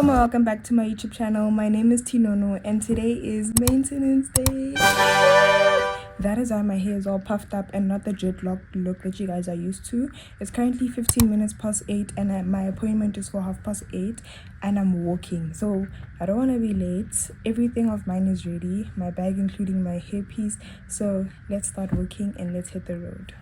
welcome back to my YouTube channel. My name is Tinono and today is maintenance day. That is why my hair is all puffed up and not the dreadlock look that you guys are used to. It's currently 15 minutes past 8 and my appointment is for 8:30 and I'm walking. So I don't want to be late. Everything of mine is ready. My bag including my hairpiece. So let's start walking and let's hit the road.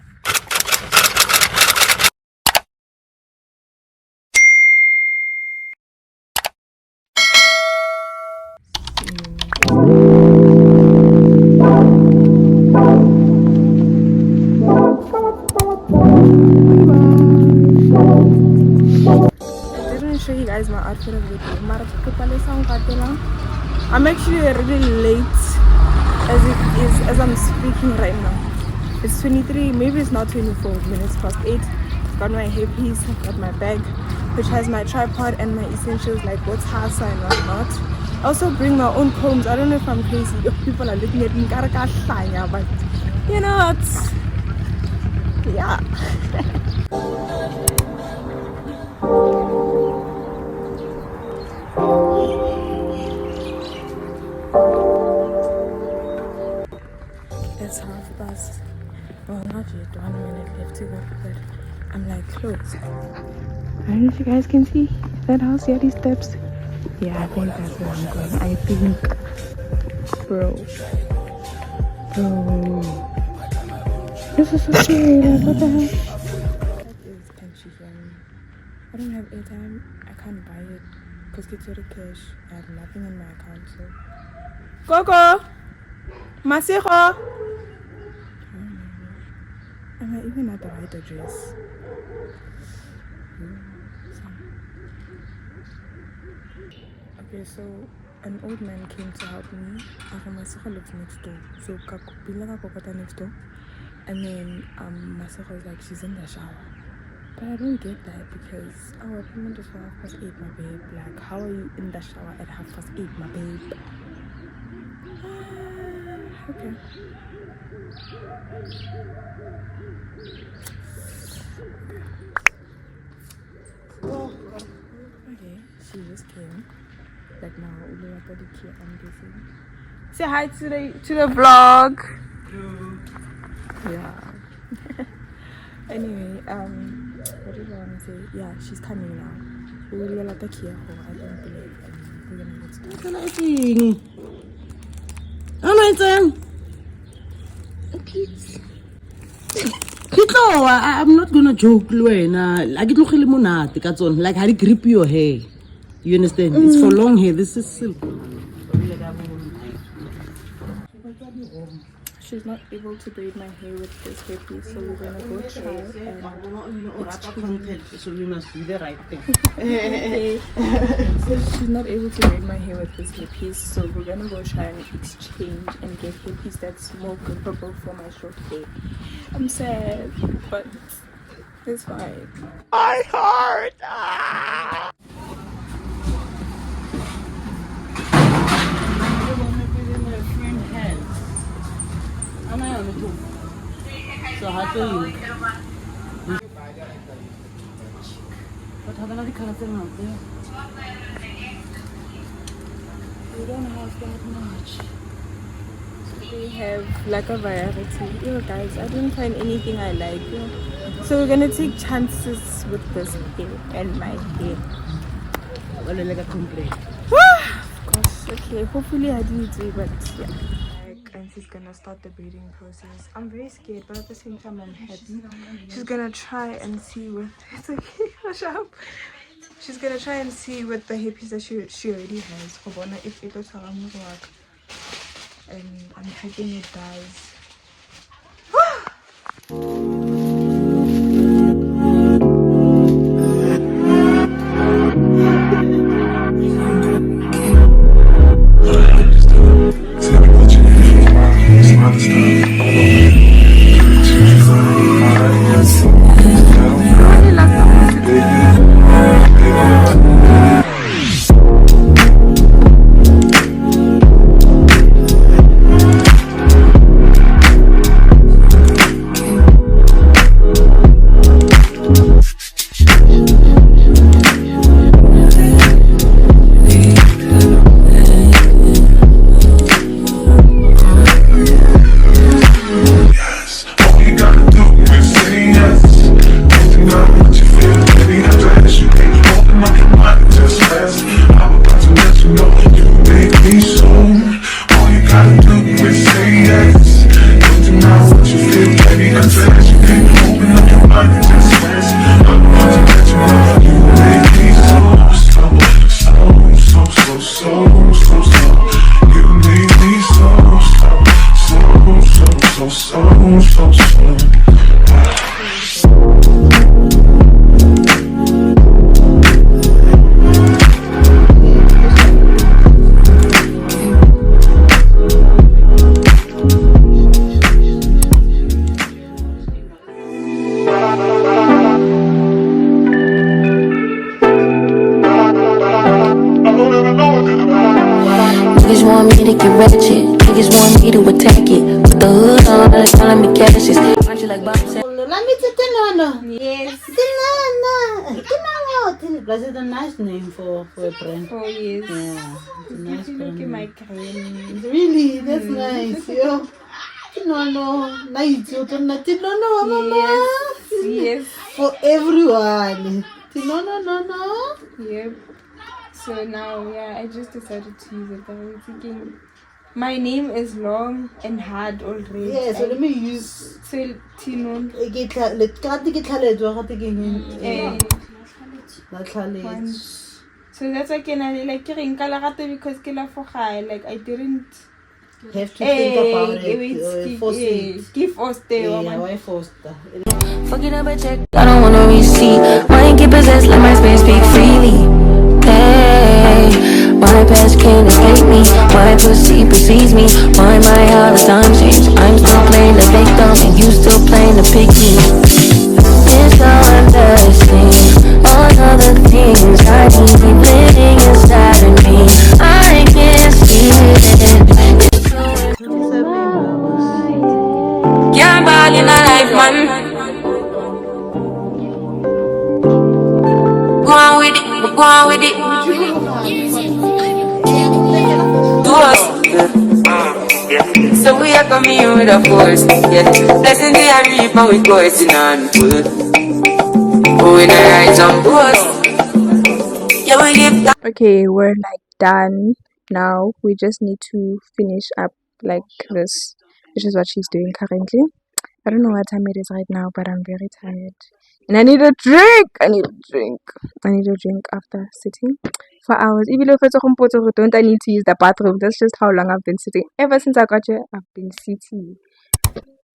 Show you guys my outfit of the day. I'm actually really late as I'm speaking right now. It's 23, maybe it's not 24 minutes past 8. I've got my hairpiece, I've got my bag, which has my tripod and my essentials like water and whatnot. I also bring my own combs. I don't know if I'm crazy. People are looking at me, but you know, it's yeah. It's 1:30. Well, not yet. 1 minute left to go, but I'm like close. I don't know if you guys can see that house, yeah, these steps. Yeah, I think that's where I'm going. I think, bro, this is so scary. Like, what the hell? That is Kenshi from. I don't have airtime. I can't buy it because it's already cash. I have nothing in my account, so. Coco, Masiho. Am I even at the right address? Okay, so an old man came to help me. Masiho lives next door. So Bila Kokota next door. And then Masiho was like, she's in the shower. But I don't get that because our appointment is for 8:30, my babe. Like, how are you in the shower at 8:30, my babe? Okay. Okay, she just came. Like now, I'm guessing. Say hi to the vlog. Yeah. Anyway, what did I want to say? Yeah, she's coming now. We will let her here. I don't believe we're gonna get started. I'm not gonna joke, Luena. Like it look like how to grip your hair. You understand? It's for long hair. This is silk. She's not able to braid my hair with this hairpiece, so we're gonna go try and so we must do the right thing. So she's not able to braid my hair with this hairpiece, so we're gonna go try and exchange and get hairpiece that's more comfortable for my short hair. I'm sad, but it's fine. My heart! So how do you? But how many colors are out there? We don't have that much. We have like a variety. You guys, I didn't find anything I like. So we're gonna take chances with this hair and my hair. Well, like a complaint. Gosh, okay. Hopefully I do it, but yeah. And she's gonna start the braiding process. I'm very scared, but at the same time I'm happy. She's gonna try and see what it's okay. Hush up. She's gonna try and see what the hairpiece that she already has. If it does work, and I'm hoping it does. want me to get ratchet. Niggas want me to attack it. With the hood on, they're telling me cashes. Aren't you like Bob said? Let me tell Tinono. Yes. Tinono. Tinono. That's a nice name for a brand. Oh yes. Yeah. It's a nice brand. My cream. Really? That's nice. Yo. Tinono. Nice. Tinono, mama. Yes. For everyone. Tinono, no. Yep. So now, yeah, I just decided to use it. But I was thinking, my name is long and hard already. Yeah, so let me use. So, Tinon. So that's why I like because like I didn't have to think about it. Force it. Give us the Yeah, why force that? Fuck it up a check, I don't wanna receipt. Mind get possessed, let my spirit speak freely. Hey, my past can't escape me. My pussy precedes me. Why my all the time change? I'm still playing the victim and you still playing the picky. It's so understand all of the things I keep living inside of me. I can't see it. Can't ball in a life, man. Go on with it, go on with it. Do us. So we are coming in with a force. Yeah. Blessing the reap and we coursing on foot. Oh, in a rise on board. Yeah, we give that. Okay, we're like done now. We just need to finish up like this, which is what she's doing currently. I don't know what time it is right now, but I'm very tired. And I need a drink! I need a drink after sitting for hours. Even if it's a home don't I need to use the bathroom? That's just how long I've been sitting. Ever since I got here, I've been sitting.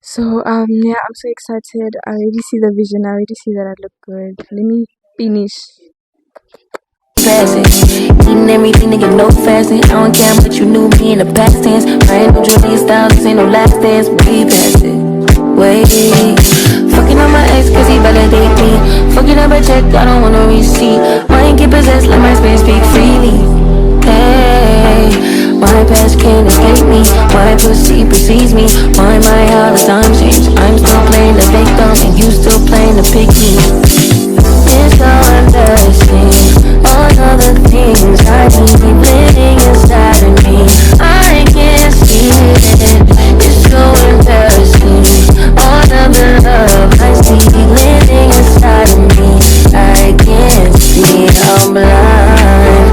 So yeah, I'm so excited. I already see the vision. I already see that I look good. Let me finish. Eating everything to get no fasting. I don't care but you knew me in the past tense. Brand new Julia styles, this ain't no last dance. We passed it. Wait, fucking on my ex cause he validate me. Fucking up a check, I don't wanna receipt. Mind get possessed, let my spirit speak freely. Hey, my past can't escape me. My pussy precedes me. Why my all the time change? I'm still playing the victim and you still playing the picky. It's so understand all of the things I keep living inside of me. I can't see it. It's so embarrassing. All of the love I see living inside of me. I can't see. I'm blind.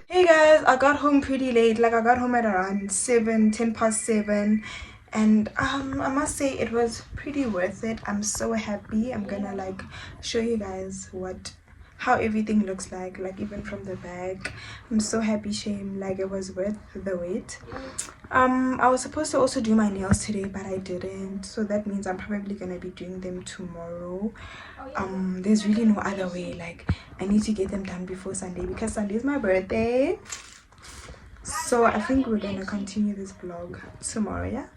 Hey guys, I got home pretty late. Like I got home at around 10 past 7, and I must say it was pretty worth it. I'm so happy. I'm gonna like show you guys how everything looks like even from the back. I'm so happy, shame, like it was worth the wait. I was supposed to also do my nails today, but I didn't, so that means I'm probably gonna be doing them tomorrow. There's really no other way. Like I need to get them done before Sunday because Sunday is my birthday. So I think we're gonna continue this vlog tomorrow. Yeah,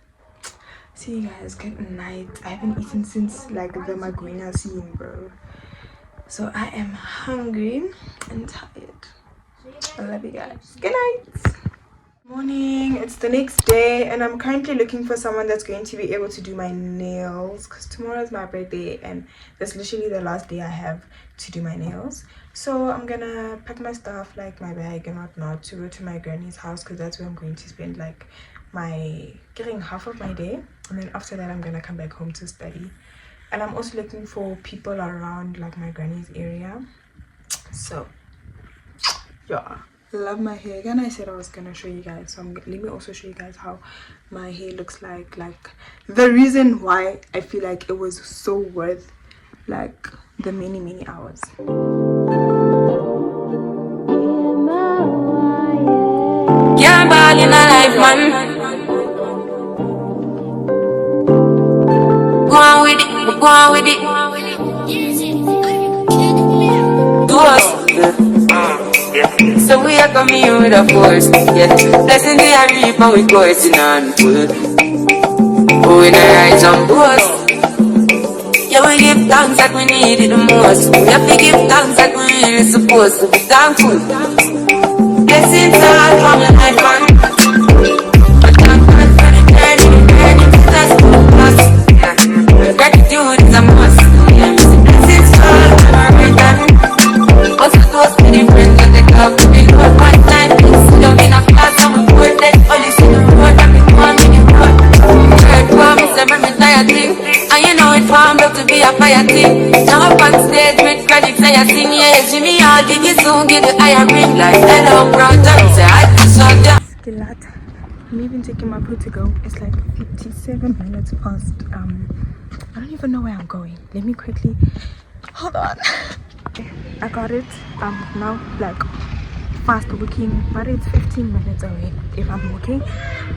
see you guys. Good night. I haven't eaten since like the Magwenya scene, bro. So I am hungry and tired. I love you guys. Good night. Morning, it's the next day and I'm currently looking for someone that's going to be able to do my nails because tomorrow is my birthday and that's literally the last day I have to do my nails. So I'm gonna pack my stuff, like my bag and whatnot, to go to my granny's house because that's where I'm going to spend like getting half of my day, and then after that I'm gonna come back home to study. And I'm also looking for people around like my granny's area. So yeah, love my hair. Again, I said I was gonna show you guys, so let me also show you guys how my hair looks like the reason why I feel like it was so worth like the many hours. Can't ball in a life, man. Go on with it, go on with it. Do us. So we are coming here with a force. Yeah, blessing the reap and we coursing on full. Oh, we not rise and boast. Yeah, we give thanks that we need it the most. We have to give thanks that we really supposed to be thankful. Blessings all from the life man. But thank God for the journey that's good us. Gratitude is a must. Yeah, blessings all from our right hand. Also those many friends that they come to me for one time. Sit down in a class and we pour that only see the road and we go on in the road. Third one, me say me tired thing. And you know it formed up to be a fire thing. Now up on stage with credit say I sing. Yeah, Jimmy, I'll give you soon, give the higher ring. Like hello brother, say I just saw them. Skilat. I'm even taking my crew to go. It's like 57 minutes past. I don't even know where I'm going. Let me quickly. Hold on. I got it. Now like fast walking, but it's 15 minutes away if I'm walking.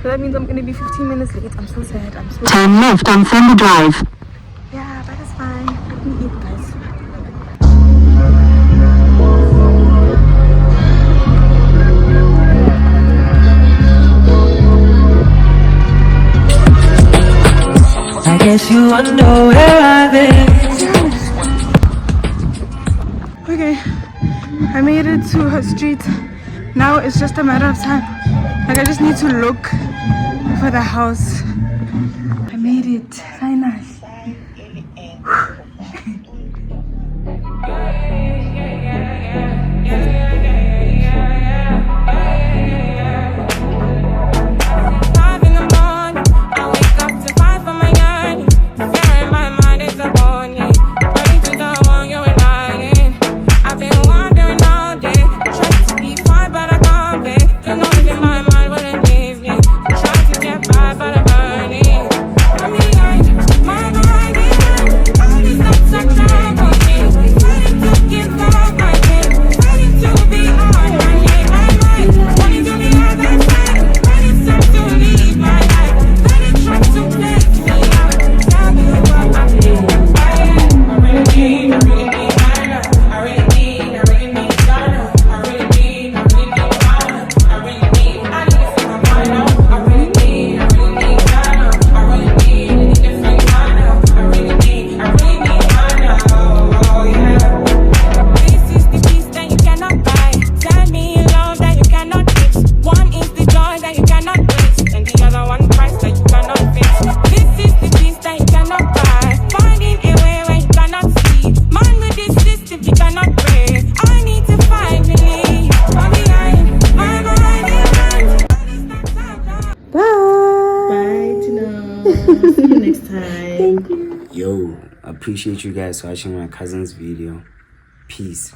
So that means I'm gonna be 15 minutes late. I'm so sad. I'm so. Turn left on Fender Drive. Yeah, that is fine. Let me eat, guys. I guess you wonder where I've been. Okay, I made it to her street. Now it's just a matter of time. Like I just need to look for the house. I made it. Finally. Yo, appreciate you guys watching my cousin's video. Peace.